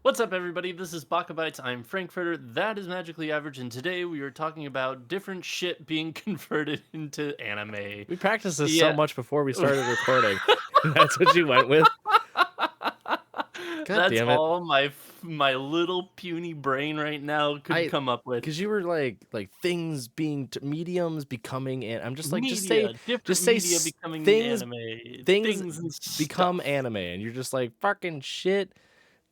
What's up, everybody? This is BakaBites. I'm Frankfurter. That is Magically Average, and today we are talking about different shit being converted into anime. We practiced this so Yeah. much before we started recording. That's what you went with? God That's damn it. all my little puny brain right now could I come up with. Because you were like things being mediums becoming, and I'm just like, Media, different just say media becoming things anime, things things and become stuff. anime, and you're just like fucking shit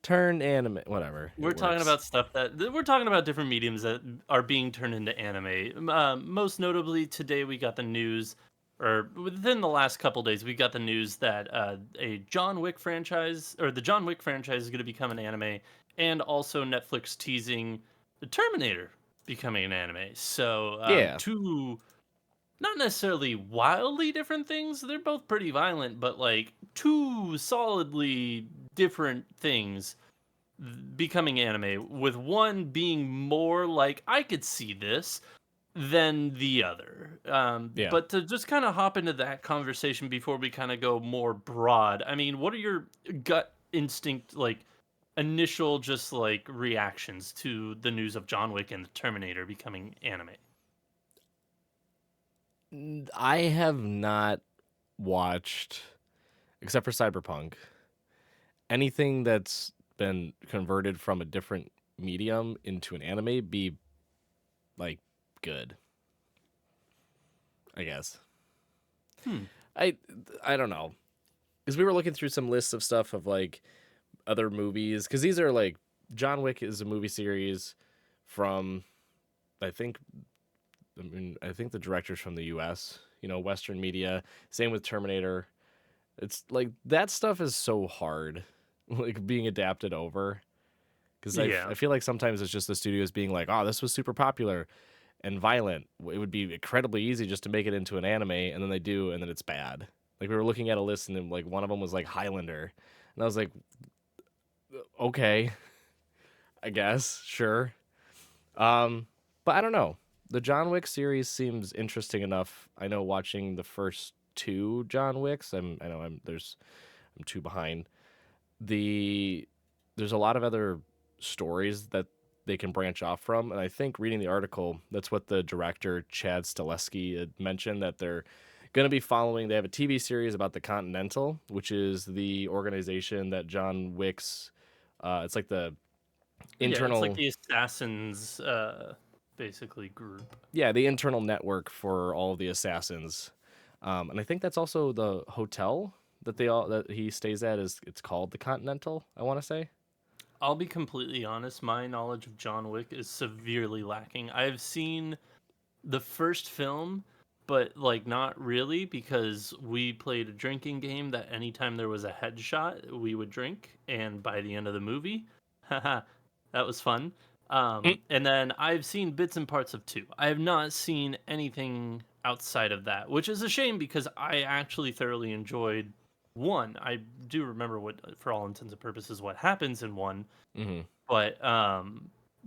turned anime. Whatever, it We're talking works. about stuff we're talking about different mediums that are being turned into anime. Most notably, today we got the news, or within the last couple days, we got the news that a John Wick franchise, or the John Wick franchise, is going to become an anime, and also Netflix teasing the Terminator becoming an anime. So, Yeah, two not necessarily wildly different things. They're both pretty violent, but like two solidly different things becoming anime, with one being more like I could see this than the other. yeah. But to just kind of hop into that conversation before we kind of go more broad, I mean, what are your gut instinct, like initial, just like reactions to the news of John Wick and the Terminator becoming anime? I have not watched, except for Cyberpunk, anything that's been converted from a different medium into an anime be like good, I guess. Hmm. I I don't know. Because we were looking through some lists of stuff of like other movies, because these are like John Wick is a movie series from, I think, I think the director's from the U.S. Western media. Same with Terminator. It's like that stuff is so hard, like being adapted over. Because I Yeah. feel like sometimes it's just the studios being like, oh, this was super popular and violent. It would be incredibly easy just to make it into an anime, and then they do, and then it's bad. Like we were looking at a list, and then, like one of them was like Highlander, and I was like, okay, I guess, sure. But I don't know. The John Wick series seems interesting enough. I know watching the first two John Wicks, I know I'm two behind. The There's a lot of other stories that they can branch off from, and I think reading the article, that's what the director Chad Stileski had mentioned, that they're going to be following. They have a TV series about the Continental, which is the organization that John Wick's. It's like the Yeah, it's like internal, the assassins basically group. the internal network for all of the assassins, and I think that's also the hotel that he stays at. It's called the Continental, I want to say. I'll be completely honest, my knowledge of John Wick is severely lacking. I've seen the first film, but like not really, because we played a drinking game that anytime there was a headshot, we would drink, and by the end of the movie, haha, that was fun. And then I've seen bits and parts of two. I have not seen anything outside of that, which is a shame because I actually thoroughly enjoyed one. I do remember what, for all intents and purposes, what happens in one, Mm-hmm. but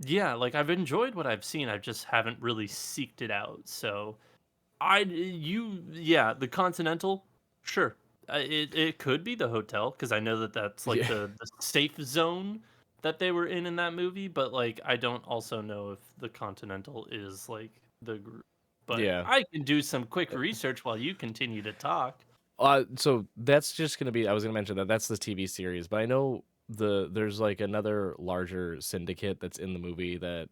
yeah, like I've enjoyed what I've seen. I just haven't really seeked it out. So yeah, the Continental, sure. It could be the hotel, because I know that that's like Yeah, the safe zone that they were in that movie. But like, I don't also know if the Continental is like the group. But yeah. I can do some quick research while you continue to talk. So that's just gonna be. I was gonna mention that that's the TV series, but I know there's like another larger syndicate that's in the movie that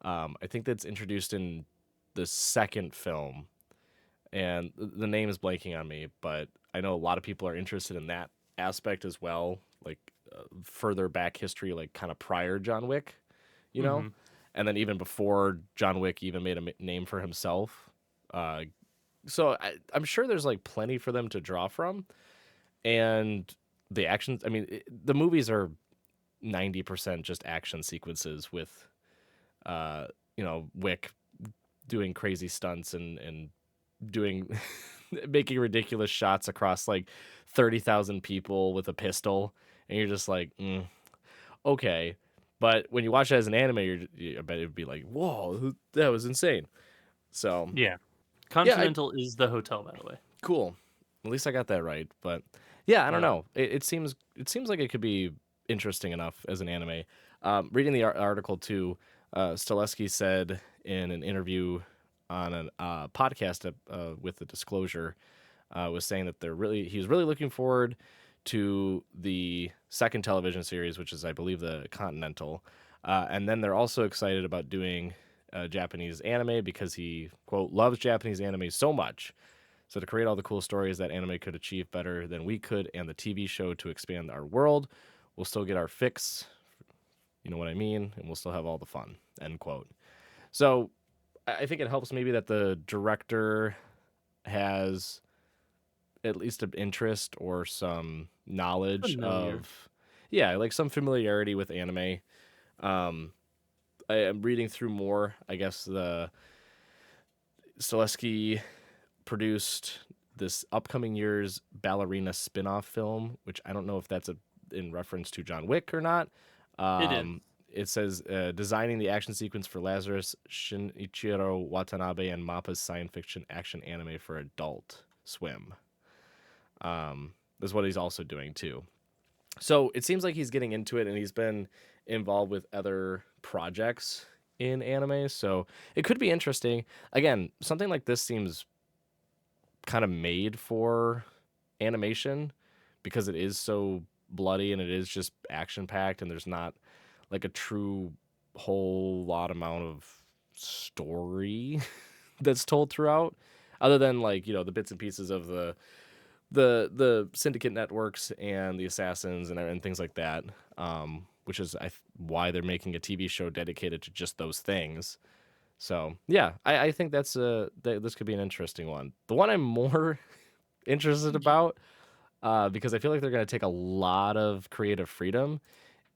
I think that's introduced in the second film, and the name is blanking on me, but I know a lot of people are interested in that aspect as well, like further back history, like kind of prior John Wick, you know, Hmm. and then even before John Wick even made a name for himself. Uh, so I'm sure there's like plenty for them to draw from, and the actions. I mean, the movies are 90% just action sequences with, uh, Wick doing crazy stunts and doing making ridiculous shots across like 30,000 people with a pistol, and you're just like, okay. But when you watch it as an anime, I bet it'd be like, whoa, that was insane. So Yeah, yeah, Continental is the hotel, by the way. cool. At least I got that right. But yeah, I don't Right on. know. It seems like it could be interesting enough as an anime. Reading the article too, Stileski said in an interview on a podcast with the Disclosure, was saying that he's really looking forward to the second television series, which is, I believe, the Continental. And then they're also excited about doing Japanese anime because he, quote, loves Japanese anime so much. So to create all the cool stories that anime could achieve better than we could, and the TV show to expand our world, we'll still get our fix, you know what I mean, and we'll still have all the fun, end quote. So I think it helps maybe that the director has at least an interest or some knowledge Familiar. of, yeah, like some familiarity with anime. I am reading through more. I guess the Stileski produced this upcoming year's ballerina spin-off film, which I don't know if that's in reference to John Wick or not. It is. It says designing the action sequence for Lazarus Shinichiro Watanabe and Mappa's science fiction action anime for Adult Swim. Is what he's also doing too. So it seems like he's getting into it, and he's been involved with other projects in anime. So it could be interesting. Again, something like this seems kind of made for animation because it is so bloody and it is just action packed, and there's not like a true whole lot amount of story that's told throughout, other than like, you know, the bits and pieces of the syndicate networks and the assassins and things like that, which is why they're making a TV show dedicated to just those things. So yeah, I think this could be an interesting one. The one I'm more interested about, because I feel like they're going to take a lot of creative freedom,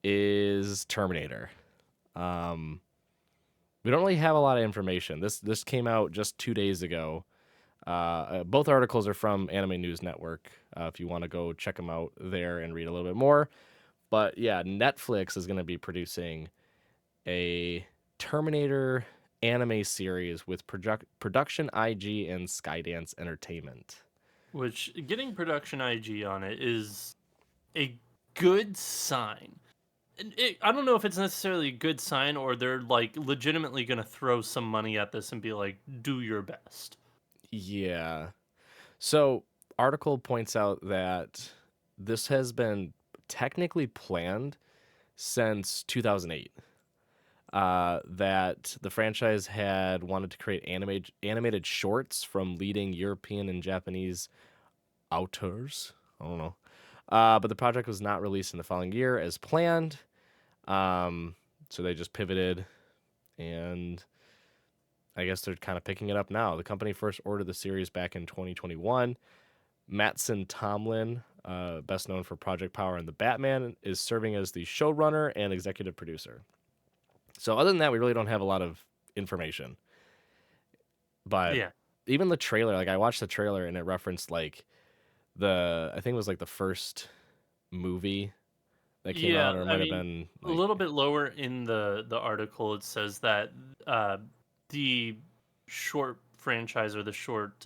is Terminator. We don't really have a lot of information. This came out just 2 days ago. Both articles are from Anime News Network. If you want to go check them out there and read a little bit more. But yeah, Netflix is going to be producing a Terminator anime series with production IG and Skydance Entertainment. Which getting production IG on it is a good sign. I don't know if it's necessarily a good sign or they're like legitimately going to throw some money at this and be like, do your best. Yeah. So, article points out that this has been technically planned since 2008. That the franchise had wanted to create animated shorts from leading European and Japanese auteurs. I don't know. But the project was not released in the following year as planned. So they just pivoted, and I guess they're kind of picking it up now. The company first ordered the series back in 2021. Mattson Tomlin, best known for Project Power and The Batman, is serving as the showrunner and executive producer. So other than that, we really don't have a lot of information. But Yeah. even the trailer, like I watched the trailer and it referenced like I think it was like the first movie that came Yeah, out, or it I might have mean, been a like, little bit lower in the article, it says that the short franchise or the short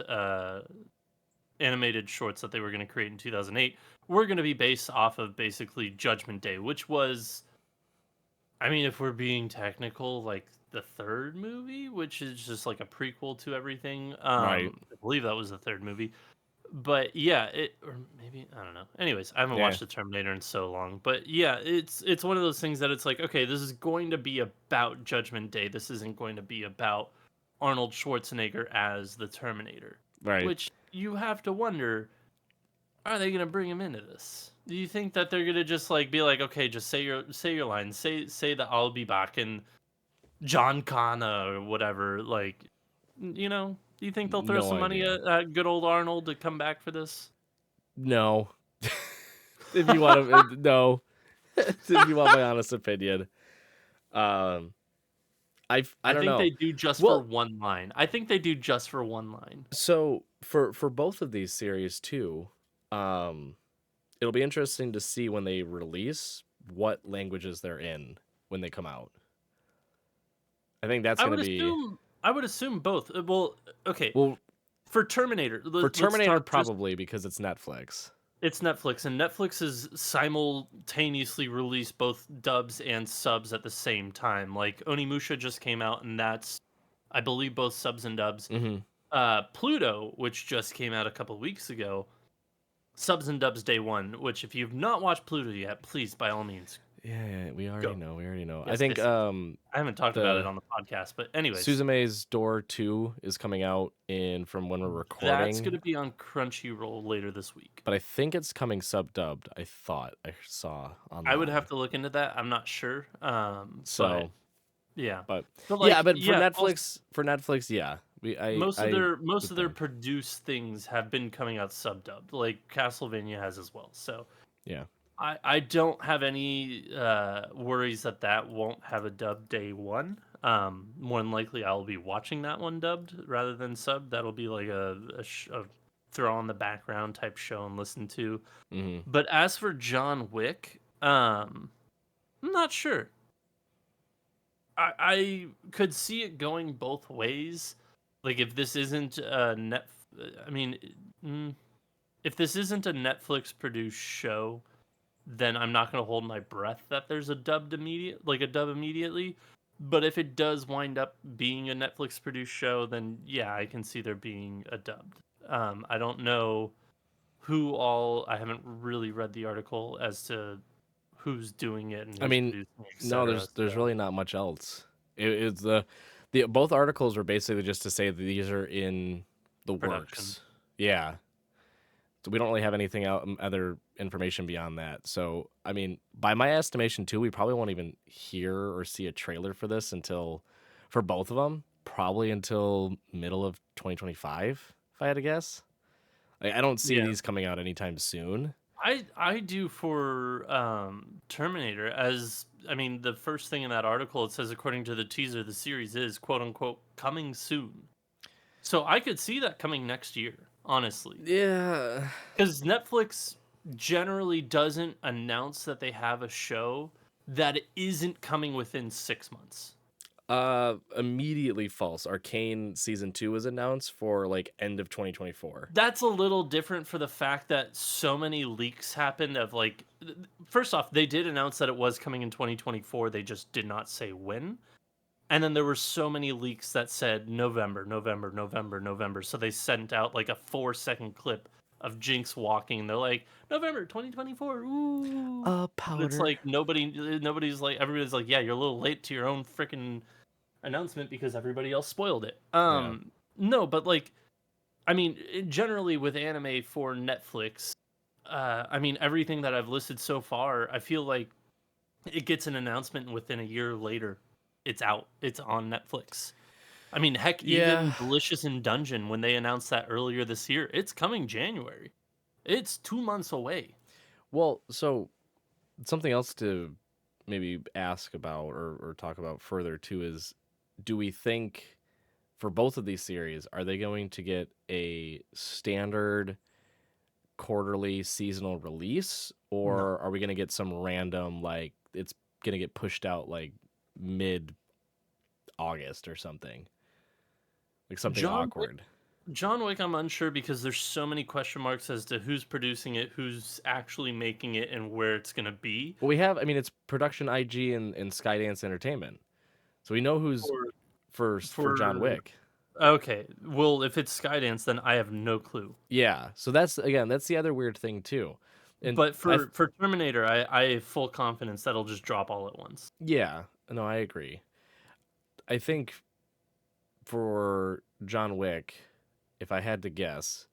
animated shorts that they were going to create in 2008 were going to be based off of basically Judgment Day, which was, I mean, if we're being technical, like the third movie, which is just like a prequel to everything. right. I believe that was the third movie. But yeah, or maybe I don't know. Anyways, I haven't Yeah. watched the Terminator in so long. But yeah, it's one of those things that it's like, okay, this is going to be about Judgment Day. This isn't going to be about Arnold Schwarzenegger as the Terminator. Right. Which you have to wonder, are they going to bring him into this? Do you think that they're going to just like be like, okay, just say your lines, say that I'll be back in John Connor or whatever, like, you know, do you think they'll throw No some money idea. at good old Arnold to come back for this? No. If you want to, no. If you want my honest opinion, um, I I don't think know. they do just for Well, one line. I think they do just for one line. so for both of these series too, um, it'll be interesting to see when they release what languages they're in when they come out. I think that's gonna be, I would assume both. Well, okay. well, For Terminator, for let's Terminator talk just probably because it's Netflix. It's Netflix, and Netflix is simultaneously released both dubs and subs at the same time. Like Onimusha just came out, and that's I believe both subs and dubs. Hmm. Pluto, which just came out a couple weeks ago, subs and dubs day one. Which, if you've not watched Pluto yet, please by all means Yeah, we already go. know. We already know. I Yes, think yes, yes. I haven't talked about it the on the podcast, but anyways, Suzume's Door 2 is coming out in from when we're that's recording, gonna be on Crunchyroll later this week. but I think it's coming sub-dubbed. I thought I saw I would have online. to look into that. I'm not sure. But So, yeah, but but yeah, like, but yeah. Also, For Netflix, yeah. most Would of their think. produced things have been coming out sub-dubbed, like Castlevania has as well. So Yeah. I don't have any worries that that won't have a dub day one. More than likely, I'll be watching that one dubbed rather than sub. That'll be like a throw on the background type show and listen to. Mhm. But as for John Wick, I'm not sure. I could see it going both ways. Like if this isn't a I mean, mm, if this isn't a Netflix produced show, then I'm not going to hold my breath that there's a dub immediately. But if it does wind up being a Netflix produced show, then yeah, I can see there being a dubbed. I don't know who all. I haven't really read the article as to who's doing it and I who's mean, producing, no, etc. there's So really not much else. It's the both articles were basically just to say that these are in the production. works. Yeah. So we don't really have anything out other information beyond that. So I mean, by my estimation too, we probably won't even hear or see a trailer for this until for both of them, probably until middle of 2025, if I had to guess. I don't see Yeah. these coming out anytime soon. I do for Terminator, as I mean, the first thing in that article, it says according to the teaser the series is quote unquote coming soon. So I could see that coming next year, honestly. Yeah. Cuz Netflix generally doesn't announce that they have a show that isn't coming within 6 months. Immediately false. Arcane season 2 was announced for like end of 2024. That's a little different for the fact that so many leaks happened of like first off, they did announce that it was coming in 2024, they just did not say when. And then there were so many leaks that said November, November, November, November. So they sent out like a 4-second clip of Jinx walking. And they're like, November 2024. Ooh. But it's Powder. like nobody's like, everybody's like, yeah, you're a little late to your own freaking announcement because everybody else spoiled it. Yeah. No, but like, I mean, generally with anime for Netflix, I mean, everything that I've listed so far, I feel like it gets an announcement and within a year later, it's out. It's on Netflix. I mean, heck, Yeah. even Delicious in Dungeon, when they announced that earlier this year, it's coming January. It's 2 months away. Well, so something else to maybe ask about or talk about further too is do we think for both of these series, are they going to get a standard quarterly seasonal release No. or are we going to get some random like it's going to get pushed out like mid August or something? Like something John Wick, awkward. John Wick, I'm unsure because there's so many question marks as to who's producing it, who's actually making it, and where it's going to be. Well, we have, I mean, it's production IG and Skydance Entertainment. So we know who's For, for John for Wick. okay, well, if it's Skydance, then I have no clue. Yeah. So that's again, that's the other weird thing too. And But for Terminator, I have full confidence that'll just drop all at once. yeah, no, I agree. I think for John Wick, if I had to guess,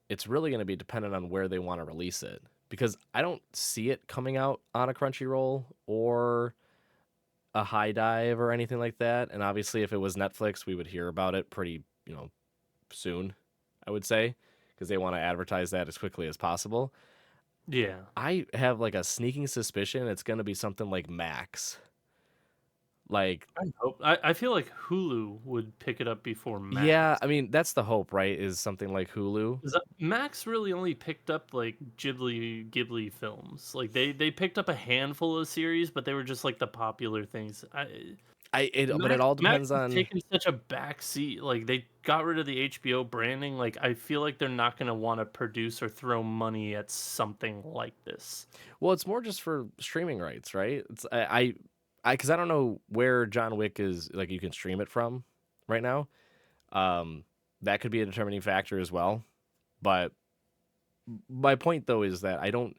it's really going to be dependent on where they want to release it because I don't see it coming out on a Crunchyroll or a High Dive or anything like that. And obviously, if it was Netflix, we would hear about it pretty, soon, I would say, because they want to advertise that as quickly as possible. Yeah. I have like a sneaking suspicion it's going to be something like Max. Like, I hope. I feel like Hulu would pick it up before yeah, Max. I mean, that's the hope, right? Is something like Hulu. Max really only picked up like Ghibli films. Like they picked up a handful of series, but they were just like the popular things. But it all Max depends has on. taken such a back seat, like, they got rid of the HBO branding, like, I feel like they're not gonna wanna produce or throw money at something like this. Well, it's more just for streaming rights, right? It's because I don't know where John Wick is, like, you can stream it from right now. Um, that could be a determining factor as well. But my point though is that I don't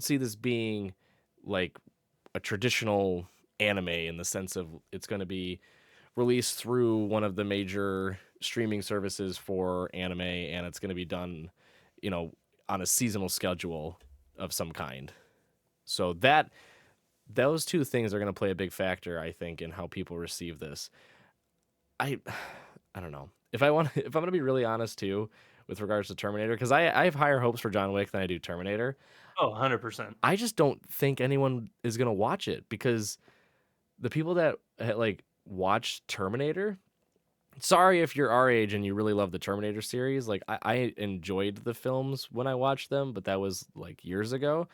see this being like a traditional anime in the sense of it's going to be released through one of the major streaming services for anime, and it's going to be done, you know, on a seasonal schedule of some kind. So those two things are going to play a big factor, I think, in how people receive this. I I don't know. If I'm going to be really honest too with regards to Terminator, cuz I have higher hopes for John Wick than I do Terminator. Oh, 100%. I just don't think anyone is going to watch it because the people that like watch Terminator, sorry if you're our age and you really love the Terminator series. Like I enjoyed the films when I watched them, but that was like years ago.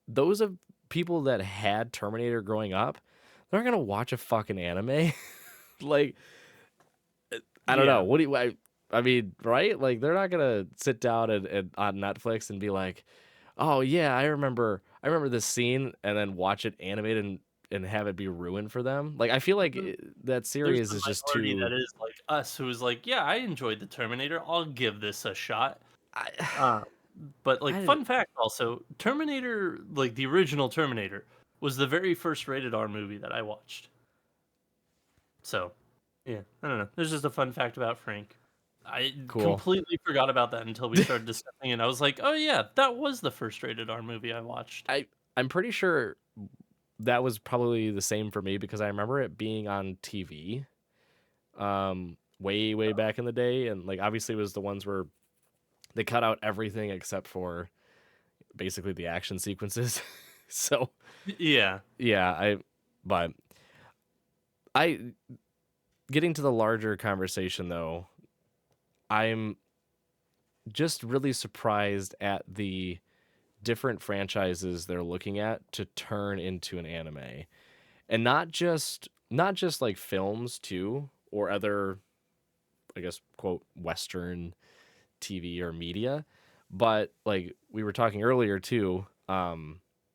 Those of people that had Terminator growing up, they're not gonna watch a fucking anime. Like I don't know. Yeah. What do you? I mean, right? Like they're not gonna sit down and on Netflix and be like, "Oh yeah, I remember this scene," and then watch it animated and have it be ruined for them. Like I feel like that There's series the is just minority too. that is like us who is like, "Yeah, I enjoyed the Terminator. I'll give this a shot." I, Uh, but like I fun fact also, Terminator, like the original Terminator, was the very first rated R movie that I watched. So, yeah, I don't know. There's just a fun fact about Frank. I cool. completely forgot about that until we started discussing it. I was like, "Oh yeah, that was the first rated R movie I watched." I'm pretty sure that was probably the same for me because I remember it being on TV, way back in the day, and like obviously it was the ones where they cut out everything except for basically the action sequences. So Yeah. yeah, but I getting to the larger conversation though, I'm just really surprised at the different franchises they're looking at to turn into an anime. And not just like films too or other, I guess, quote, western TV or media, but like we were talking earlier too,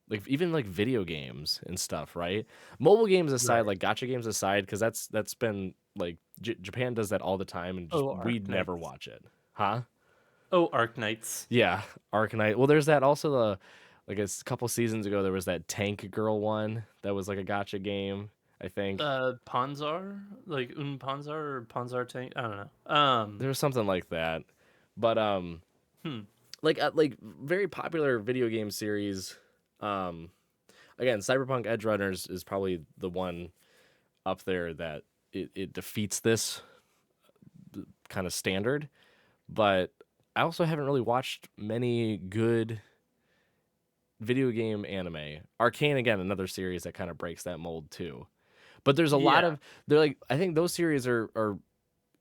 like even like video games and stuff, right? Mobile games aside, Right. like gotcha games aside, because that's been like Japan does that all the time, and just Oh, we'd never Arknights. watch it, huh? Oh, Arknights. Yeah, Arcanite. Well, there's that also the like couple seasons ago there was that Tank Girl one that was like a gotcha game, I think. Panzar, like Un Panzar or Panzar Tank. I don't know. There was something like that. But Hmm. like very popular video game series. Um, again, Cyberpunk Edge Runners is probably the one up there that it defeats this kind of standard. But I also haven't really watched many good video game anime. Arcane again, another series that kind of breaks that mold too. But there's a lot Yeah. of they're like I think those series are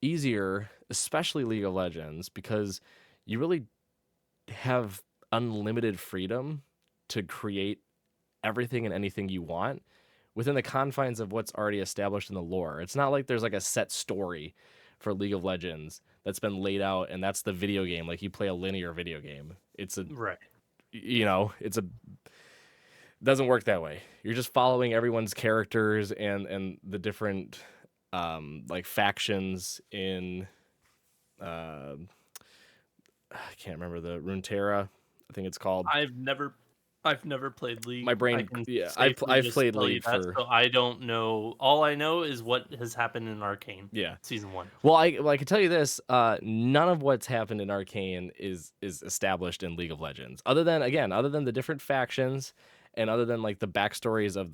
easier, especially League of Legends, because you really have unlimited freedom to create everything and anything you want within the confines of what's already established in the lore. It's not like there's like a set story for League of Legends that's been laid out and that's the video game. Like you play a linear video game. It's a Right. it's a doesn't work that way. You're just following everyone's characters and the different like factions in uh I can't remember the Runeterra, I think it's called. I've never played My League. I brain, can yeah, safely I've just played tell you League that. for So I don't know. All I know is what has happened in Arcane yeah. season 1. Well, I can tell you this: none of what's happened in Arcane is established in League of Legends. Other than the different factions, and other than like the backstories of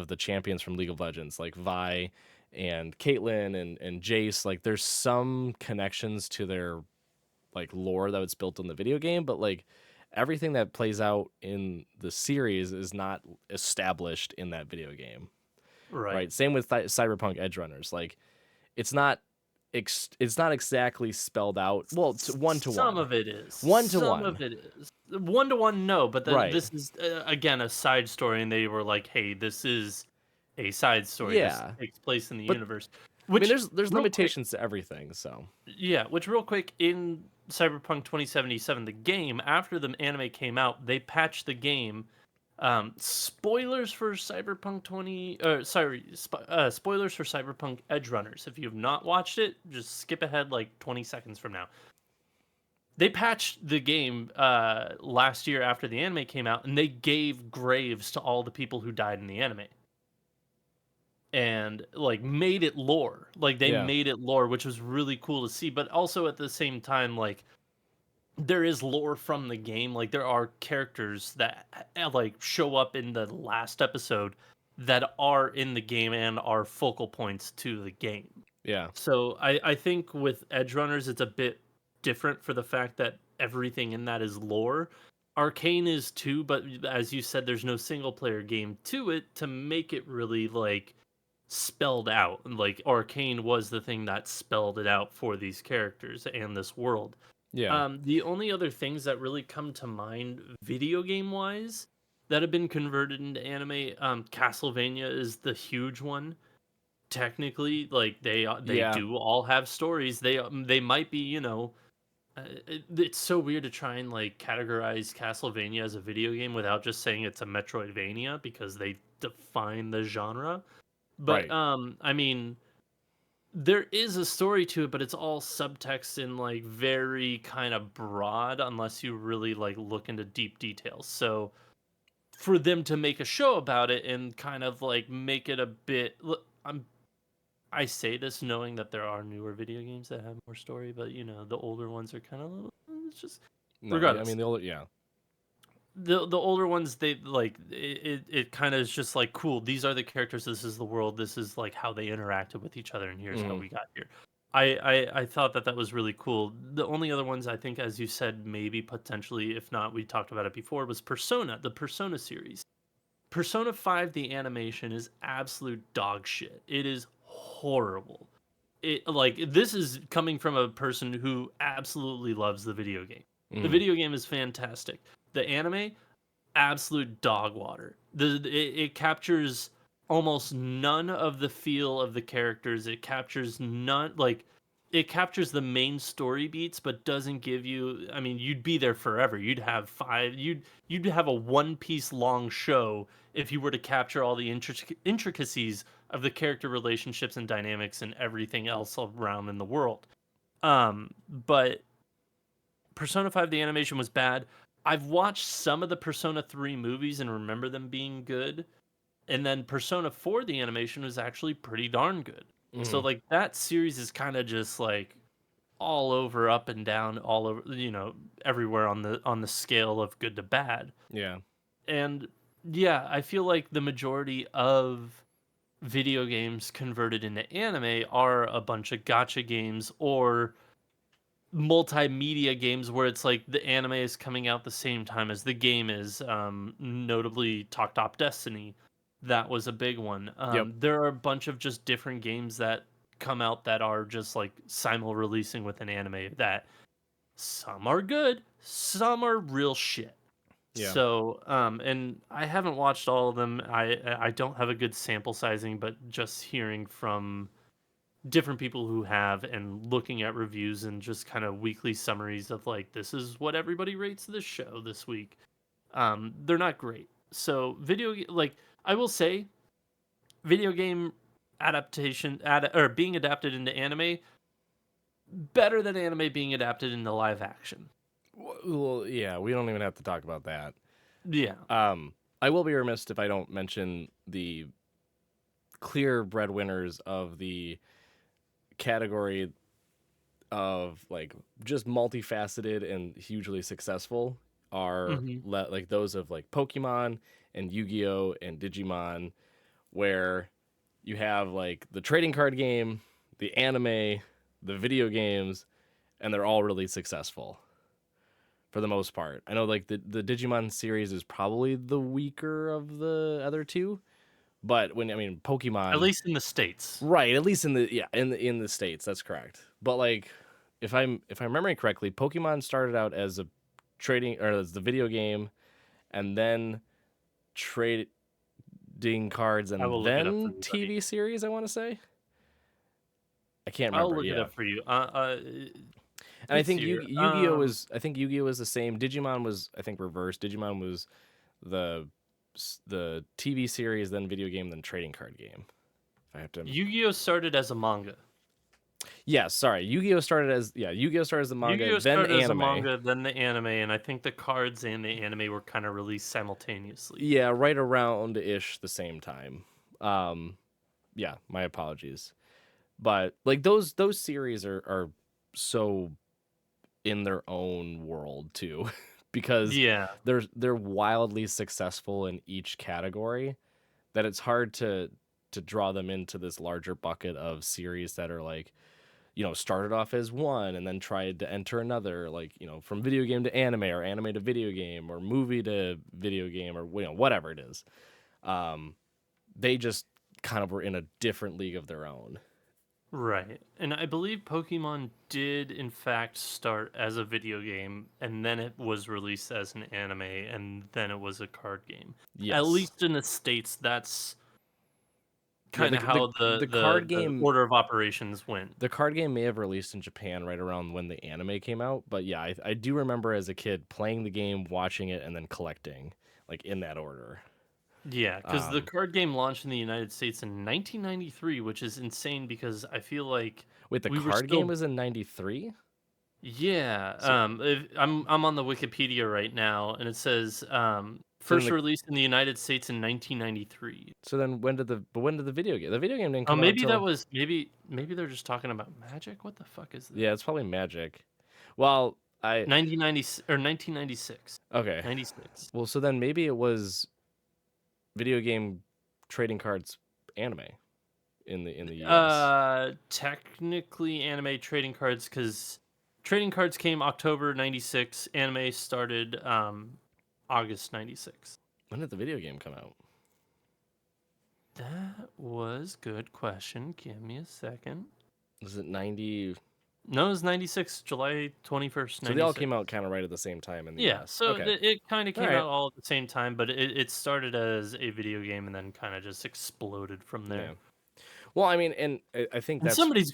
the champions from League of Legends, like Vi and Caitlyn and Jace. Like, there's some connections to their like lore that was built in the video game, but like everything that plays out in the series is not established in that video game. Right. Right? Same with Cyberpunk Edge Runners. Like, it's not it's not exactly spelled out. Well, one to Some one, of it is. one to Some one. of it is. 1 to 1, no. But Right. this is again a side story, and they were like, "Hey, this is a side story. This Yeah, takes place in the but universe. I mean, Which there's real quick, limitations to everything. So yeah, which real quick in Cyberpunk 2077, the game, after the anime came out, they patched the game. Spoilers for Cyberpunk 20, spoilers for Cyberpunk Edge Runners. If you have not watched it, just skip ahead like 20 seconds from now. They patched the game last year after the anime came out, and they gave graves to all the people who died in the anime, and like made it lore. Like they yeah, made it lore, which was really cool to see. But also at the same time, like there is lore from the game. Like there are characters that like show up in the last episode that are in the game and are focal points to the game. yeah, So I think with Edge Runners, it's a bit different for the fact that everything in that is lore. Arcane is too, but as you said, there's no single player game to it to make it really like spelled out. Like Arcane was the thing that spelled it out for these characters and this world. yeah. The only other things that really come to mind video game wise that have been converted into anime, Castlevania is the huge one. Technically, like they Yeah, do all have stories. They might be, it's so weird to try and like categorize Castlevania as a video game without just saying it's a Metroidvania because they define the genre. But right. I mean, there is a story to it, but it's all subtext in like very kind of broad unless you really like look into deep details. So for them to make a show about it and kind of like make it a bit I say this knowing that there are newer video games that have more story, but the older ones are kind of it's just No, I regardless. mean the older, yeah, The older ones they like it kind of is just like cool. These are the characters, this is the world, this is like how they interacted with each other and here's how hmm we got here. I thought that was really cool. The only other ones I think as you said maybe potentially if not we talked about it before was Persona, the Persona series. Persona 5 the animation is absolute dog shit. It is horrible. It like this is coming from a person who absolutely loves the video game. The hmm video game is fantastic. The anime, absolute dog water. It captures almost none of the feel of the characters. It captures none like it captures the main story beats but doesn't give you I mean you'd be there forever. You'd have a one piece long show if you were to capture all the intricacies of the character relationships and dynamics and everything else around in the world. But Persona 5 the animation was bad. I've watched some of the Persona 3 movies and remember them being good. And then Persona 4 the animation was actually pretty darn good. So hmm like that series is kind of just like all over up and down all over everywhere on the scale of good to bad. yeah, And yeah, I feel like the majority of video games converted into anime are a bunch of gotcha games or multimedia games where it's like the anime is coming out the same time as the game is, notably Talk Top Destiny. That was a big one. yep, There are a bunch of just different games that come out that are just like simul releasing with an anime that some are good, some are real shit. yeah, So, and I haven't watched all of them. I don't have a good sample sizing, but just hearing from different people who have and looking at reviews and just kind of weekly summaries of like this is what everybody rates this show this week. They're not great. So like I will say video game or being adapted into anime better than anime being adapted into live action. well, yeah. We don't even have to talk about that. Yeah. I will be remiss if I don't mention the clear breadwinners of the category of like just multifaceted and hugely successful are Hmm. like those of like Pokemon and Yu-Gi-Oh and Digimon, where you have like the trading card game, the anime, the video games, and they're all really successful for the most part. I know like the Digimon series is probably the weaker of the other two, but when I mean At Pokemon, least in the states. right? At least in the in the states, that's correct. But like if I'm remembering correctly, Pokemon started out as a trading or as the video game, and then trade trading cards I and will look it up for then you, buddy. TV series, I want to say. I can't I'll remember. look it Yeah. up for you. And I Let's think see here. Yu-Gi-Oh was the same. Digimon was, I think, reversed. Digimon was the the TV series, then video game, then trading card game. If I have to. Yu-Gi-Oh started as a manga. Yeah, sorry. Yu-Gi-Oh started as Yu-Gi-Oh started as the manga, Yu-Gi-Oh then started as a anime. manga, then the anime, and I think the cards and the anime were kind of released simultaneously. Yeah, right around ish the same time. Yeah, my apologies. But like those series are so in their own world too because Yeah, they're wildly successful in each category that it's hard to draw them into this larger bucket of series that are like, started off as one and then tried to enter another, like, from video game to anime or anime to video game or movie to video game or whatever it is. They just kind of were in a different league of their own. right. And I believe Pokemon did, in fact, start as a video game, and then it was released as an anime, and then it was a card game. At Yes. least in the States, that's Yeah, kind of how the card the game order of operations went. the card game may have released in Japan right around when the anime came out, but yeah, I do remember as a kid playing the game, watching it, and then collecting, like in that order. Yeah, because the Um, card game launched in the United States in 1993, which is insane because I feel like Wait, the we were card game still. was in '93. Yeah, So I'm on the Wikipedia right now, and it says so then first released in the United States in 1993. when did the video game? The video game didn't Oh, come out maybe that until. was maybe they're just talking about Magic. What the fuck is that? Yeah, it's probably Magic. Well, I 1990 or 1996, okay. 96. Well, so then maybe it was video game trading cards anime in the US. Technically anime trading cards because trading cards came October 96. Anime started August 96. When did the video game come out? That was good question. Give me a second. Was it 90? No, it was 96, July 21st, So they all 96. came out kind of right at the same time in the Yeah, US. so Okay. it kind of All came right. out all at the same time, but it started as a video game and then kind of just exploded from there. Yeah. Well, I mean, and I think And that's somebody's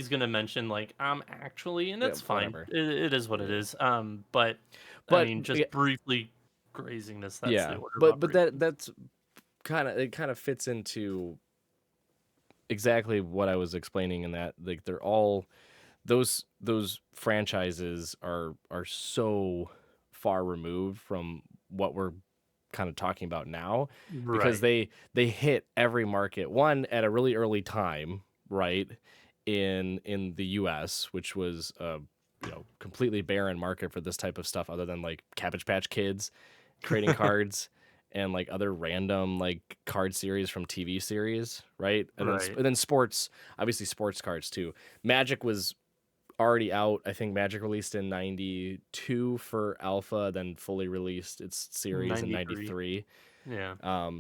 gonna mention like actually, and yeah, that's fine. whatever. It is what it is. But I But mean, just yeah, briefly grazing this. That's the yeah. order of But operations. that's kind of fits into exactly what I was explaining in that like they're all those franchises are so far removed from what we're kind of talking about now because Right. they hit every market one at a really early time, right? In the US, which was a completely barren market for this type of stuff other than like Cabbage Patch Kids, trading cards and like other random like card series from TV series, right? Right. And then sports, obviously sports cards too. Magic was already out. I think Magic released in 92 for alpha, then fully released its series in 93. 93. Yeah.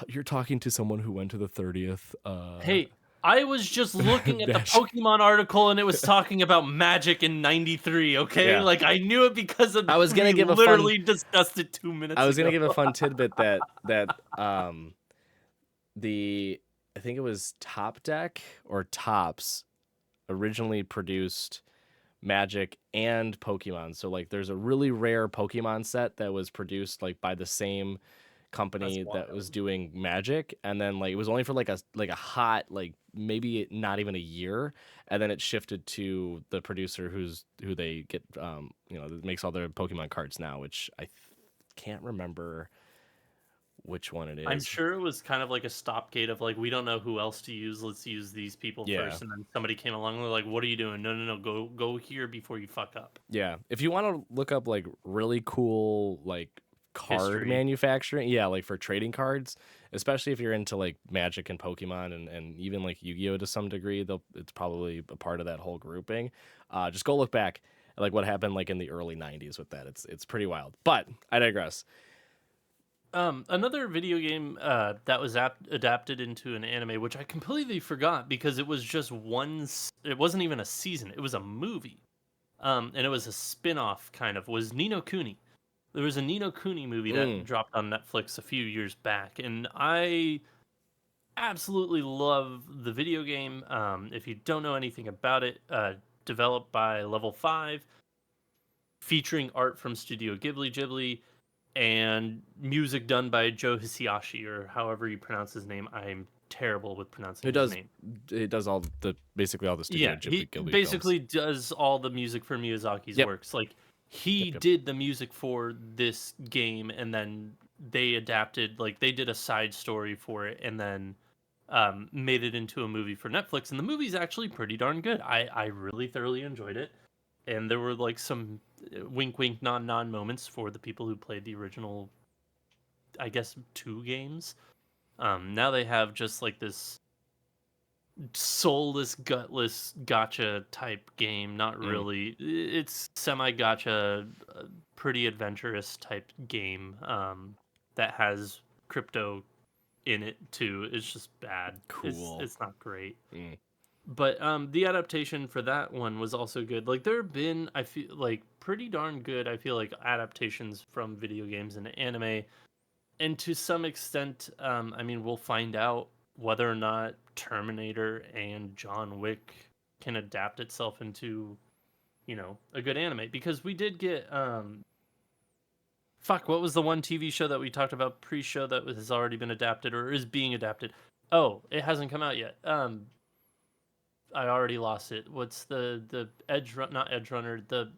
You're talking to someone who went to the 30th Hey, I was just looking at the Nash- Pokemon article and it was talking about Magic in 93, okay? Yeah. Like I knew it because of I was going we to give a fun literally discussed it 2 I minutes was going to ago. give a fun tidbit that the I think it was Top Deck or Tops originally produced Magic and Pokemon. So like there's a really rare Pokemon set that was produced like by the same That's company that was wild. doing Magic, and then like it was only for like a hot like maybe not even a year, and then it shifted to the producer who they get that makes all their Pokemon cards now, which I can't remember which one it I'm is. sure it was kind of like a stopgate of like we don't know who else to use. Let's use these people Yeah. first, and then somebody came along and they're like, "What are you doing? No, no, no, go here before you fuck up." Yeah. If you want to look up like really cool like card History. manufacturing, yeah, like for trading cards, especially if you're into like Magic and Pokemon and even like Yu-Gi-Oh to some degree, it's probably a part of that whole grouping. Just go look back at like what happened like in the early 90s with that. It's pretty wild. But I digress. Another video game that was adapted into an anime, which I completely forgot because it was just it wasn't even a season; it was a movie. And it was a spin-off kind of. Was Nino Kuni? there was a Nino Kuni movie that dropped on Netflix a few years back, and I absolutely love the video game. If you don't know anything about it, developed by Level 5, featuring art from Studio Ghibli, and music done by Joe Hisaishi, or however you pronounce his name. I'm terrible with pronouncing his name. It does basically all the Studio He Ghibli basically films. does all the music for Miyazaki's works. Like, he did the music for this game, and then they adapted, like, they did a side story for it, and then made it into a movie for Netflix. And the movie's actually pretty darn good. I really thoroughly enjoyed it. And there were like some wink wink nod nod moments for the people who played the original, I guess, 2 games. Now they have just like this soulless, gutless gacha type game. Not really. It's semi gacha, pretty adventurous type game that has crypto in it too. It's just bad. Cool. It's not great. But the adaptation for that one was also good. Like, there have been, I feel like, pretty darn good, I feel like, adaptations from video games into anime. And to some extent, I mean, we'll find out whether or not Terminator and John Wick can adapt itself into, you know, a good anime. Because we did get, what was the one TV show that we talked about pre-show that has already been adapted or is being adapted? Oh, it hasn't come out yet. I already lost it. What's the not Edge Runner, the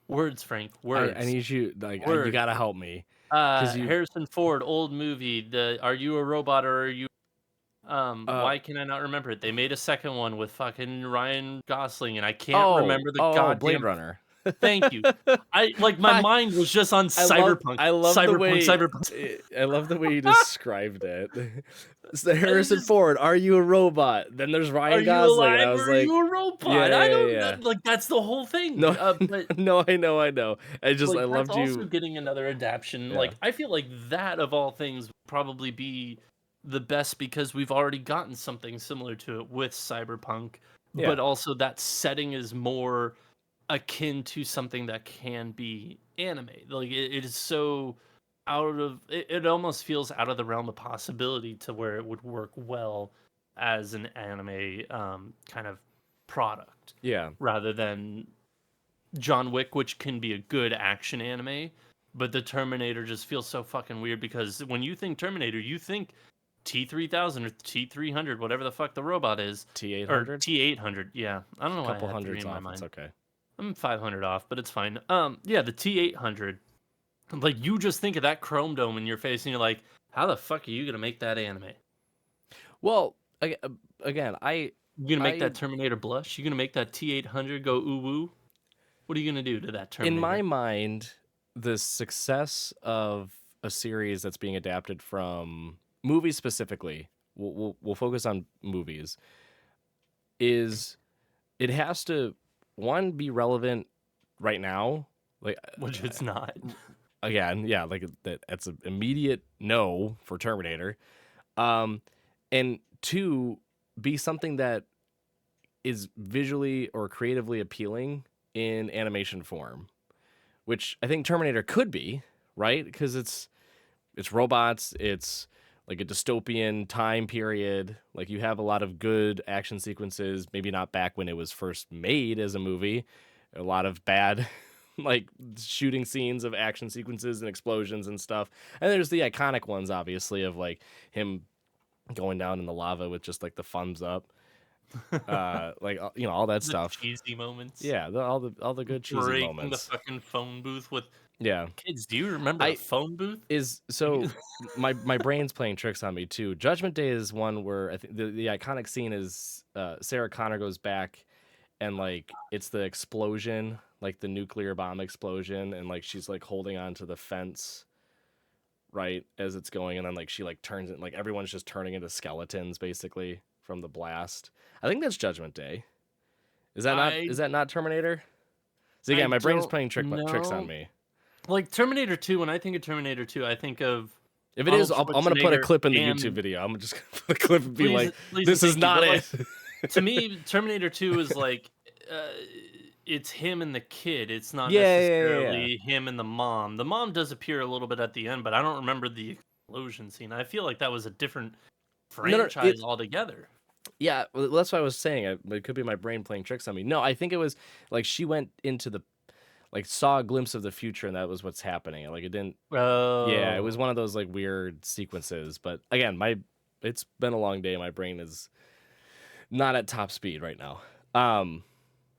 words, Frank, words. I need you, like, you gotta help me. Harrison Ford, old movie. The Are You a Robot or Are You? Why can I not remember it? They made a second one with fucking Ryan Gosling, and I can't remember the goddamn Blade Runner. Thank you. My mind was just on Cyberpunk. I love Cyberpunk. I love the way you described it. It's the Harrison Ford. Are you a robot? Then there's Ryan Gosling. And I was are you a robot? I don't like, that's the whole thing. No, but, no, I know. I loved you. Also getting another adaptation. Yeah. Like, I feel like that of all things would probably be the best because we've already gotten something similar to it with Cyberpunk, but also that setting is more akin to something that can be anime. Like, it is so out of it almost feels out of the realm of possibility to where it would work well as an anime kind of product. Yeah. Rather than John Wick, which can be a good action anime, but the Terminator just feels so fucking weird because when you think Terminator, you think T-3000 or T-300, whatever the fuck the robot is. T-800? Or T-800, yeah. I don't know why couple I had hundreds in my off, mind. it's okay. I'm 500 off, but it's fine. Yeah, the T-800. Like, you just think of that chrome dome in your face, and you're like, how the fuck are you gonna make that anime? Well, again, you gonna make that Terminator blush? You gonna make that T-800 go ooh-woo? What are you gonna do to that Terminator? In my mind, the success of a series that's being adapted from movies specifically, we'll focus on movies, is it has to, one, be relevant right now, like, which it's not. Again, yeah, like that's an immediate no for Terminator, and 2, be something that is visually or creatively appealing in animation form, which I think Terminator could be, right? Because it's robots, it's like a dystopian time period. Like, you have a lot of good action sequences, maybe not back when it was first made as a movie, a lot of bad like shooting scenes of action sequences and explosions and stuff. And there's the iconic ones, obviously, of like him going down in the lava with just like the thumbs up, like, you know, all that stuff. Cheesy moments. Yeah, all the good cheesy moments. The fucking phone booth with. Yeah, kids, do you remember the phone booth? Is so my brain's playing tricks on me too. Judgment Day is one where I think the iconic scene is Sarah Connor goes back and like it's the explosion, like the nuclear bomb explosion, and like she's like holding on to the fence right as it's going, and then like she like turns it, like everyone's just turning into skeletons basically from the blast. I think that's Judgment Day. Is that not Terminator? So again, my brain's playing tricks on me. Like Terminator 2, when I think of Terminator 2, I think of... If it is, I'm going to put a clip in the YouTube video. I'm just going to put a clip and be like, this is not it. To me, Terminator 2 is like... it's him and the kid. It's not Yeah. necessarily him and the mom. The mom does appear a little bit at the end, but I don't remember the explosion scene. I feel like that was a different No, franchise altogether. yeah, well, that's what I was saying. It could be my brain playing tricks on me. No, I think it was like she went into the like saw a glimpse of the future, and that was what's happening. Like it didn't. Yeah, it was Oh, one of those like weird sequences. But again, it's been a long day. My brain is not at top speed right now. Um,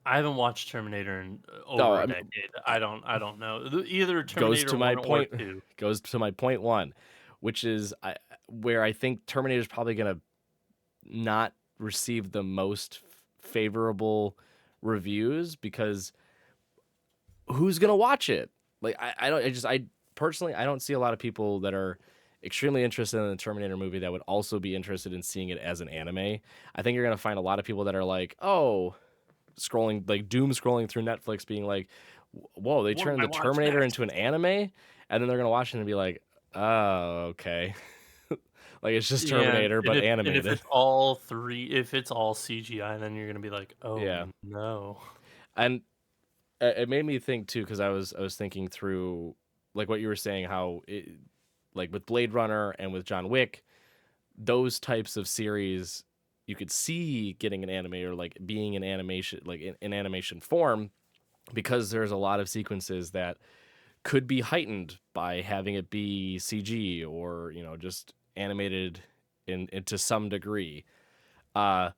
I haven't watched Terminator in no, over a decade. I don't know. Either goes Terminator to my 1 or point. 2. Goes to my point one, which is where I think Terminator is probably gonna not receive the most favorable reviews because who's gonna watch it? Like I personally I don't see a lot of people that are extremely interested in the Terminator movie that would also be interested in seeing it as an anime. I think you're gonna find a lot of people that are like, oh, scrolling like doom scrolling through Netflix, being like, whoa, they What am turned I the watch Terminator next? into an anime, and then they're gonna watch it and be like, oh, okay, like it's just Yeah, Terminator and but if animated. it's all if it's all CGI, then you're gonna be like, Yeah, oh no. and it made me think too because I was thinking through like what you were saying how like with Blade Runner and with John Wick, those types of series you could see getting an anime or like being an animation like in animation form because there's a lot of sequences that could be heightened by having it be CG or just animated to some degree. Uh,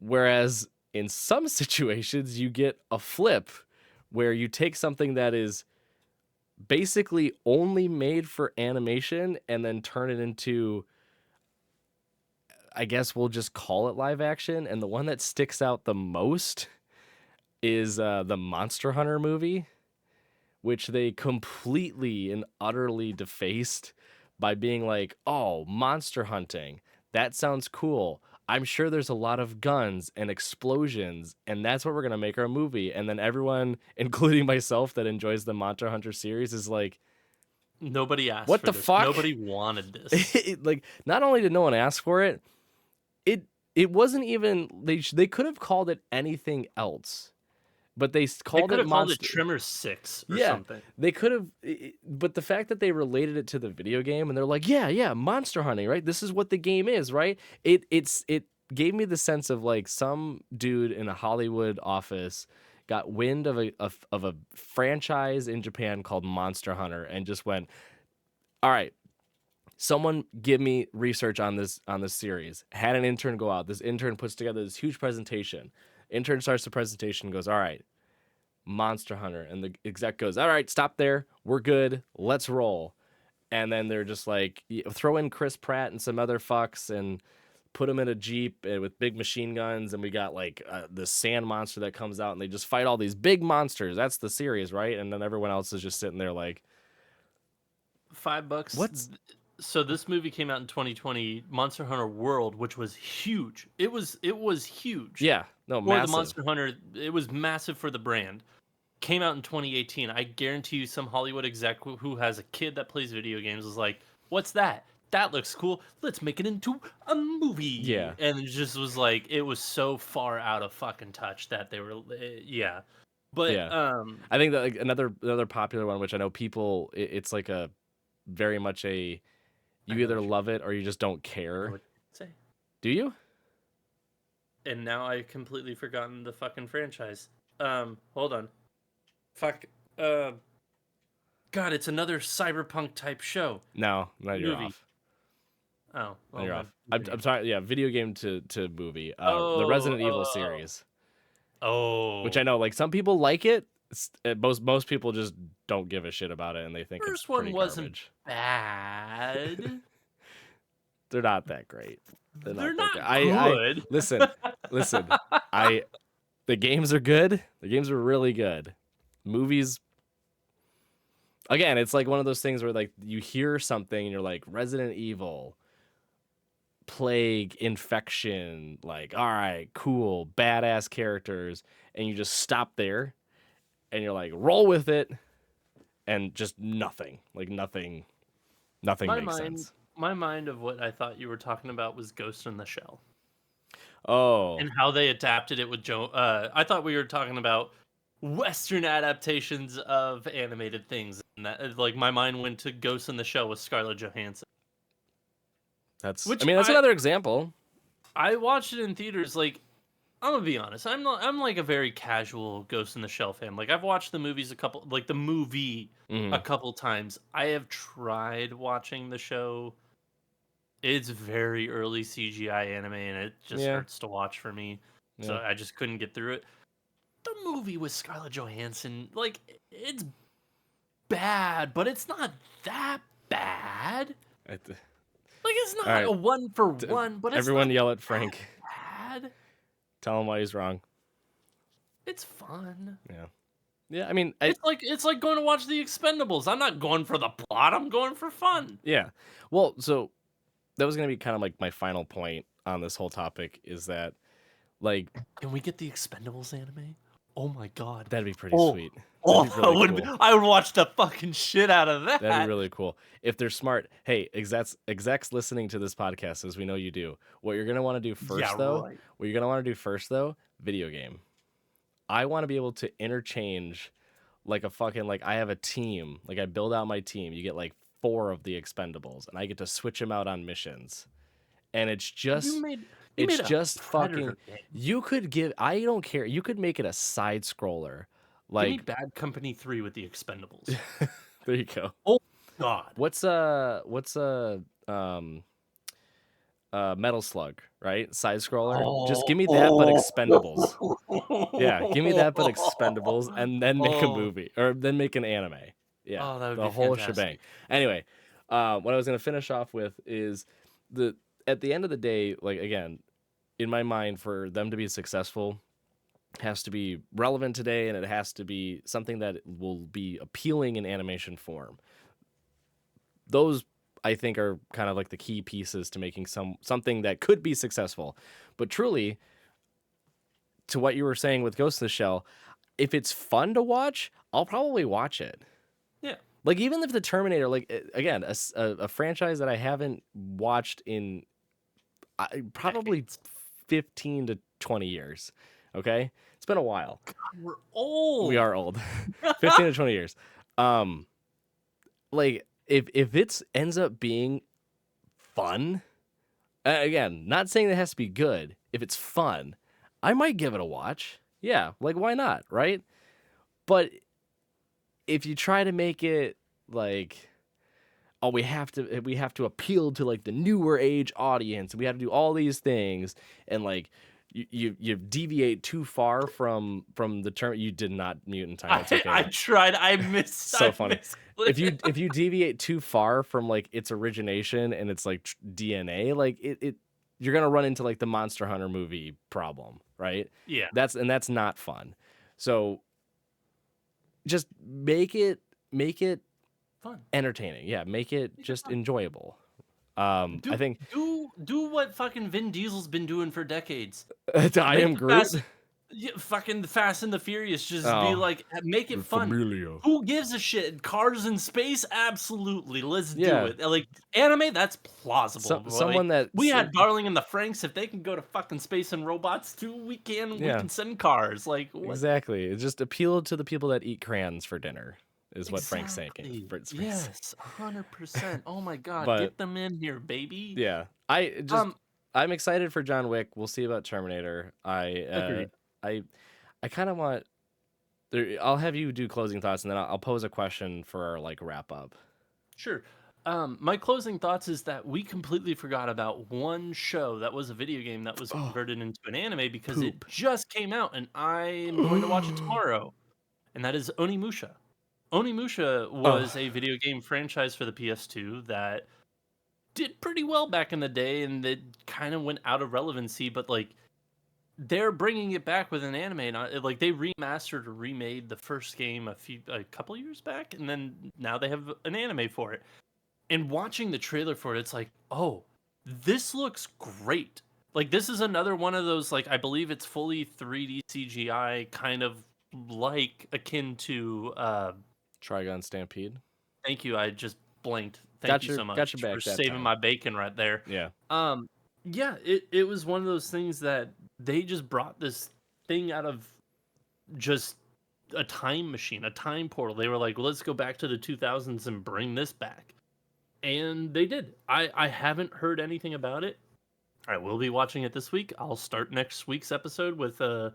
Whereas in some situations you get a flip where you take something that is basically only made for animation and then turn it into, I guess we'll just call it live action. And the one that sticks out the most is the Monster Hunter movie, which they completely and utterly defaced by being like, oh, monster hunting. That sounds cool. I'm sure there's a lot of guns and explosions, and that's what we're going to make our movie. And then everyone, including myself that enjoys the Monster Hunter series, is like, Nobody asked what for the this. fuck? Nobody wanted this. Like, not only did no one ask for it, it it wasn't even they could have called it anything else, but they They called could it have called it monster. Trimmer 6 or Yeah, something. they could have, but the fact that they related it to the video game and they're like, yeah, monster hunting, right? This is what the game is, right? It gave me the sense of like some dude in a Hollywood office got wind of a franchise in Japan called Monster Hunter and just went, all right, someone give me research on this series. Had an intern go out. This intern puts together this huge presentation. Intern starts the presentation, goes, all right, Monster Hunter, and the exec goes, all right, stop there, we're good, let's roll. And then they're just like, throw in Chris Pratt and some other fucks and put them in a jeep with big machine guns, and we got like the sand monster that comes out, and they just fight all these big monsters. That's the series, right? And then everyone else is just sitting there like, $5. what's So this movie came out in 2020, Monster Hunter World, which was huge. It was huge. yeah, no, For the massive. Monster Hunter, it was massive for the brand. Came out in 2018. I guarantee you some Hollywood exec who has a kid that plays video games was like, "What's that? That looks cool. Let's make it into a movie." Yeah, And it just was like it was so far out of fucking touch that they were yeah. But yeah. I think that like another popular one, which I know people, it's like a very much a I you know either what love it or you just don't I care. would say. Do you? And now I completely forgotten the fucking franchise. Hold on. Fuck. Uh, God, it's another cyberpunk type show No, no, you're movie. off. Oh, No, well you're then. off. I'm sorry. Yeah, video game to movie. The Oh, Resident Evil series, which I oh. know like some people like it. Most people just don't give a shit about it, and they think it's First one pretty wasn't garbage. bad. They're not that great. They're They're not that great. not I good. listen, listen. I The games are good. The games are really good. Movies, again, it's like one of those things where like you hear something and you're like Resident Evil, plague, infection, like, all right, cool, badass characters, and you just stop there and you're like, roll with it, and just nothing. Like nothing My makes mind, sense. my mind of what I thought you were talking about was Ghost in the Shell. Oh, and how they adapted it with Joe. I thought we were talking about Western adaptations of animated things, and that like my mind went to Ghost in the Shell with Scarlett Johansson, I which mean, that's another example. I watched it in theaters. Like I'm gonna be honest, I'm like a very casual Ghost in the Shell fan. Like I've watched the movies like the movie a Hmm. couple times. I have tried watching the show. It's very early CGI anime, and it just Yeah, hurts to watch for me. So yeah. I just couldn't get through it. The movie with Scarlett Johansson, like it's bad, but it's not that bad. I th- Like it's All not a right, one for T- one, but it's everyone not yell at that Frank. bad. Tell him why he's wrong. It's fun. Yeah, yeah. I mean, It's like going to watch The Expendables. I'm not going for the plot. I'm going for fun. yeah. Well, so that was gonna be kind of like my final point on this whole topic is that like Can we get The Expendables anime? Oh my god. that'd be pretty Oh, sweet. That'd oh, be really cool. I would watch the fucking shit out of That'd be that. really cool. If they're smart, hey, execs listening to this podcast, as we know you do, what you're gonna want to do Yeah, first though, right. video game. I want to be able to interchange like a fucking like I have a team, like I build out my team. You get like 4 of the expendables, and I get to switch them out on missions. And You made you it's made a just fucking Predator game. you could give I don't care. You could make it a side scroller. Give me Like Bad Company 3 with The Expendables. there you go. Oh god. What's Metal Slug, right? Side scroller. Just Oh, give me that, but oh. Expendables. Yeah, give me that, but Expendables, and then make a Oh, movie or then make an anime. Yeah, oh, that would the be whole shebang. fantastic. Anyway, what I was gonna finish off with is the at the end of the day, like again, in my mind, for them to be successful, has to be relevant today, and it has to be something that will be appealing in animation form. Those I think are kind of like the key pieces to making something that could be successful. But truly, to what you were saying with Ghost in the Shell, if it's fun to watch, I'll probably watch it. Yeah. Like even if the Terminator, like again, a franchise that I haven't watched in probably Decades. 15 to 20 years. Okay, it's been a while. We're We old. are old. 15 to 20 years. Um, like if it's ends up being fun, again, not saying it has to be good. If it's fun, I might give it a watch. Yeah, like why not, right? But if you try to make it like, oh, we have to appeal to like the newer age audience, and we have to do all these things, and like you deviate too far from the term. You did not mute in time. That's I okay. tried. So funny. If you Misclicked. if you deviate too far from like its origination and its like DNA, like it you're gonna run into like the Monster Hunter movie problem, right? Yeah. That's not fun. So just make it Fun. entertaining. Yeah, make it Make it just fun. enjoyable. I Do think do what fucking Vin Diesel's been doing for decades. I Make am the Groot. yeah, fucking the Fast and the Furious. Just be Oh, like, make it the fun. familia. Who gives a shit? Cars in space? Absolutely. Let's do Yeah, it. Like anime, that's plausible. Like someone that we had Darling in the Franks. If they can go to fucking space and robots too, we can. We yeah, can send cars. Like what? exactly. It just appeal to the people that eat crayons for dinner is what Frank's saying. Exactly. Frank's saying. Yes, 100%. Oh my god, But get them in here, baby. yeah, Um, I'm excited for John Wick. We'll see about Terminator. agreed. I kind of want. I'll have you do closing thoughts, and then I'll pose a question for our like wrap up. Sure. My closing thoughts is that we completely forgot about one show that was a video game that was Oh, converted into an anime because it poop. just came out and I'm going to watch it tomorrow. And that is Onimusha. Onimusha Oh, was a video game franchise for the PS2 that did pretty well back in the day and it kind of went out of relevancy, but like they're bringing it back with an anime and like they remastered or remade the first game a couple years back and then now they have an anime for it. And watching the trailer for it, it's like, oh, this looks great. Like this is another one of those, like I believe it's fully 3D CGI, kind of like akin to. Trigon Stampede. Thank you. I just blanked. Thank you so Got much your for back that saving time. my bacon right there. Yeah. Um, Yeah, it was one of those things that they just brought this thing out of just a time machine, a time portal. They were like, let's go back to the 2000s and bring this back. And they did. I haven't heard anything about it. I will be watching it this week. I'll start next week's episode with a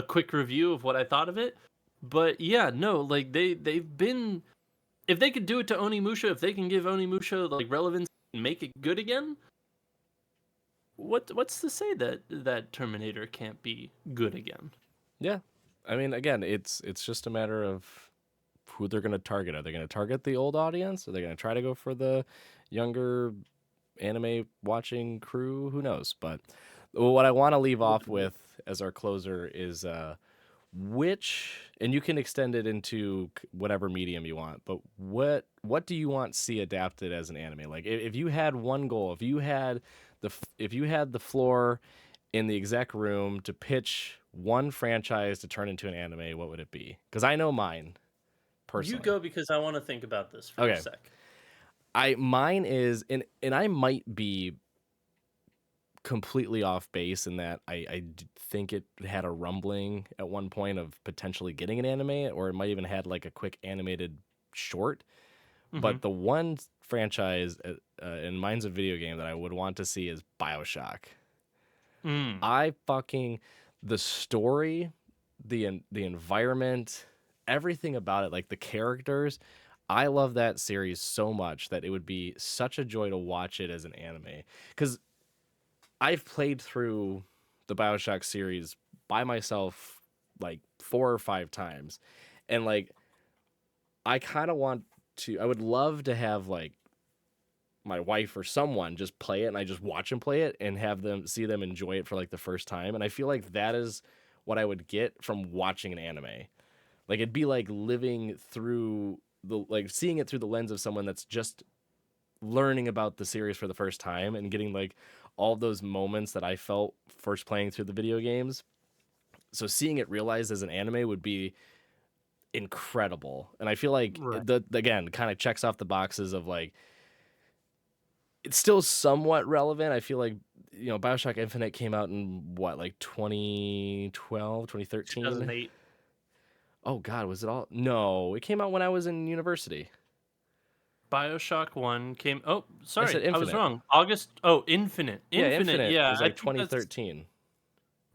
quick review of what I thought of it. But yeah, no, like they've been, if they could do it to Onimusha, if they can give Onimusha like relevance and make it good again, what's to say that Terminator can't be good again? Yeah. I mean, again, it's just a matter of who they're going to target. Are they going to target the old audience? Are they going to try to go for the younger anime watching crew? Who knows? But what I want to leave off with as our closer is which, and you can extend it into whatever medium you want, but what do you want to see adapted as an anime? Like if you had one goal, if you had the floor in the exec room to pitch one franchise to turn into an anime, what would it be? Because I know mine You personally. go because I want to think about this for a Okay, sec. mine is, and I might be completely off base in that think it had a rumbling at one point of potentially getting an anime, or it might even had like a quick animated short. Mm-hmm. But the one franchise, and mine's a video game that I would want to see is BioShock. Mm. I fucking the story, the environment, everything about it, like the characters. I love that series so much that it would be such a joy to watch it as an anime. Because I've played through the BioShock series by myself like 4 or 5 times. And like I kind of want to I would love to have like my wife or someone just play it and I just watch them play it and have them see them enjoy it for like the first time. And I feel like that is what I would get from watching an anime. Like it'd be like living through the like seeing it through the lens of someone that's just learning about the series for the first time and getting like all those moments that I felt first playing through the video games. So seeing it realized as an anime would be incredible. And I feel like Right. the again kind of checks off the boxes of like it's still somewhat relevant. I feel like BioShock Infinite came out in what, like 2012, 2013? 2008. Oh god, was it all? No, it came out when I was in university. BioShock 1 came. Oh, I said sorry, I was Infinite. wrong. August. Oh, Infinite. Yeah, Infinite. Infinite Yeah, is I like think that's 2013.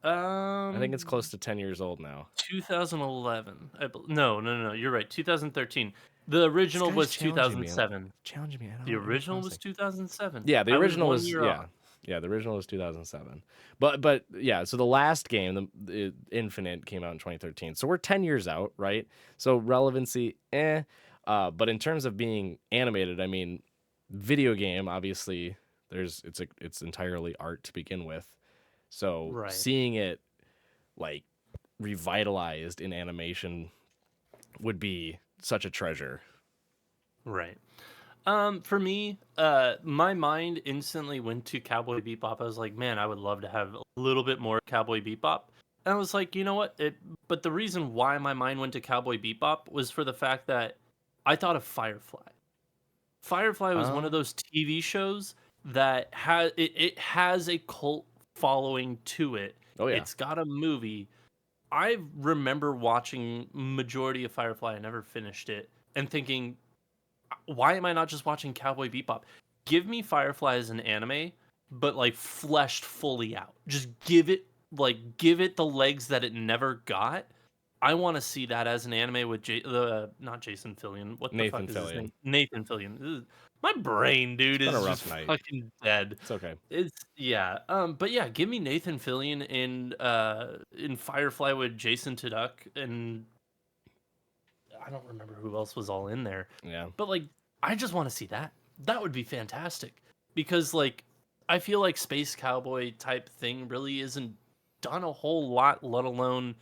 I think it's close um to 10 years old now. 2011. No, no, no, no. You're right. 2013. The This original guy's was challenging me. 2007. Challenging me. I The don't know original was crossing. 2007. Yeah, the I was original one was year off. yeah, the original was 2007. But yeah, so the last game, the Infinite, came out in 2013. So we're 10 years out, right? So relevancy, eh. But in terms of being animated, I mean, video game obviously it's entirely art to begin with. So Right. seeing it like revitalized in animation would be such a treasure. Right. For me, my mind instantly went to Cowboy Bebop. I was like, man, I would love to have a little bit more Cowboy Bebop. And I was like, you know what? But the reason why my mind went to Cowboy Bebop was for the fact that I thought of Firefly. Firefly was one of Um, those TV shows that it has a cult following to it. oh yeah. It's got a movie. I remember watching majority of Firefly. I never finished it, and thinking, why am I not just watching Cowboy Bebop? Give me Firefly as an anime, but like fleshed fully out. Just give it the legs that it never got. I want to see that as an anime with the not Jason Fillion. What the Nathan fuck is his name? Fillion. Nathan Fillion. My brain, It's dude, been a is just rough night. fucking dead. It's okay. It's yeah. But yeah, give me Nathan Fillion in Firefly with Jason Tuduk, and I don't remember who else was all in there. Yeah. But like I just want to see that. That would be fantastic. Because like I feel like Space Cowboy type thing really isn't done a whole lot, let alone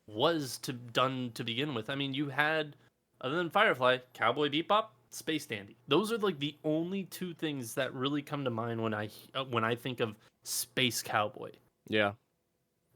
was to done to begin with. I mean, you had other than Firefly, Cowboy Bebop, Space Dandy. Those are like the only two things that really come to mind when I think of Space Cowboy. Yeah.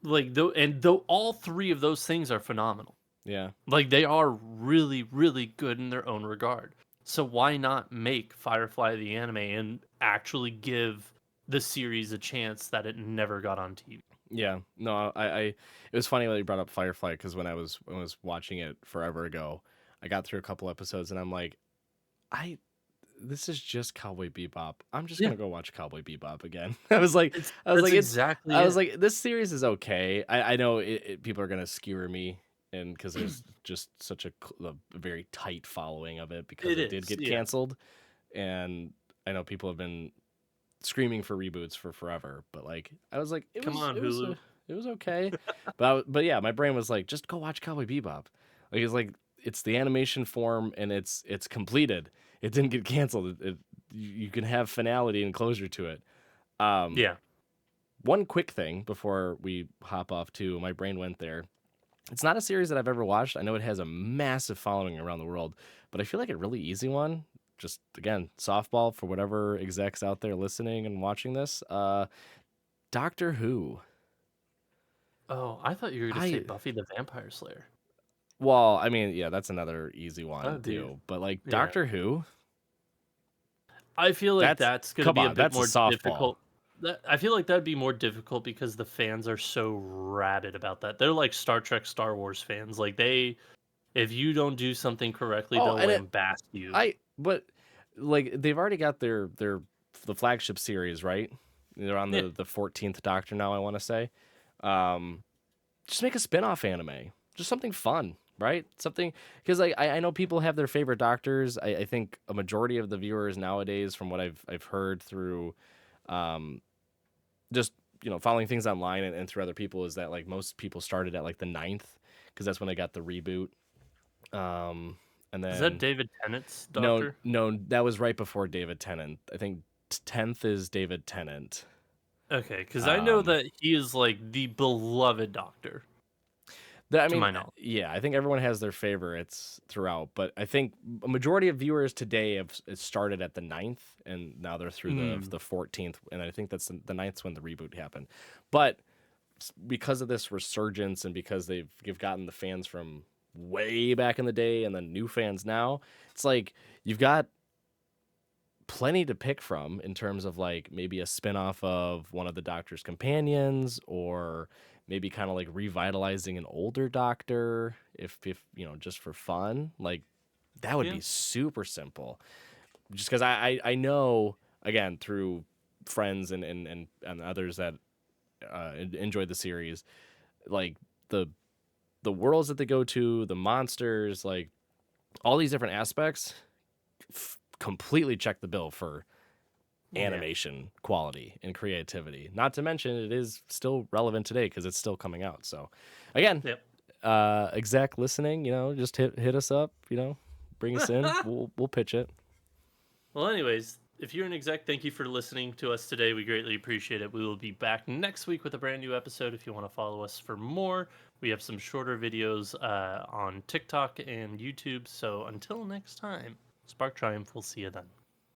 Like though all three of those things are phenomenal. Yeah. Like they are really, really good in their own regard. So why not make Firefly the anime and actually give the series a chance that it never got on TV. Yeah, no, it was funny that you brought up Firefly because when I was watching it forever ago, I got through a couple episodes and I'm like, I this is just Cowboy Bebop. I'm just Yeah, gonna go watch Cowboy Bebop again. I was like, that's exactly I was it. like, this series is okay. I know people are gonna skewer me, and because there's just such a very tight following of it because It it did is, get yeah. canceled, and I know people have been screaming for reboots for forever. But like, I was like, Come on, Hulu. it was okay. But yeah, my brain was like, just go watch Cowboy Bebop. Like it's the animation form and it's completed. It didn't get canceled. You can have finality and closure to it. Um, Yeah. one quick thing before we hop off too, my brain went there. It's not a series that I've ever watched. I know it has a massive following around the world, but I feel like a really easy one. Just again, softball for whatever execs out there listening and watching this. Doctor Who. Oh, I thought you were gonna say I Buffy the Vampire Slayer. Well, I mean, yeah, that's another easy That one would be, too. But like yeah. Doctor Who, I feel like that's that's gonna come be a on, bit that's a more softball. difficult. I feel like that'd be more difficult because the fans are so rabid about that. They're like Star Trek, Star Wars fans. Like if you don't do something correctly, Oh, they'll and lambast you. but like they've already got the flagship series, right? They're on Yeah, the 14th Doctor now, I want to say. Um, just make a spin-off anime. Just something fun, right? Something because like I know people have their favorite doctors. I think a majority of the viewers nowadays, from what I've heard through um just following things online and through other people, is that like most people started at like the ninth because that's when they got the reboot. Um, and is that then David Tennant's no, Doctor? no, that was right before David Tennant. I think 10th is David Tennant. Okay, because I know Um, that he is like the beloved Doctor, I to mean, my knowledge. yeah, I think everyone has their favorites throughout, but I think a majority of viewers today have it started at the ninth, and now they're through Mm, the 14th, and I think that's the ninth's when the reboot happened. But because of this resurgence and because they've gotten the fans from way back in the day and then new fans now, it's like you've got plenty to pick from in terms of like maybe a spin-off of one of the Doctor's companions, or maybe kind of like revitalizing an older Doctor if just for fun. Like that would yeah, be super simple. Just because I know again through friends and others that enjoyed the series, like the the worlds that they go to, the monsters, like all these different aspects completely check the bill for yeah, animation quality and creativity. Not to mention it is still relevant today because it's still coming out. So again, yep. exec listening, just hit us up, bring us in. We'll pitch it. Well, anyways, if you're an exec, thank you for listening to us today. We greatly appreciate it. We will be back next week with a brand new episode. If you want to follow us for more, we have some shorter videos on TikTok and YouTube. So until next time, Spark Triumph. We'll see you then.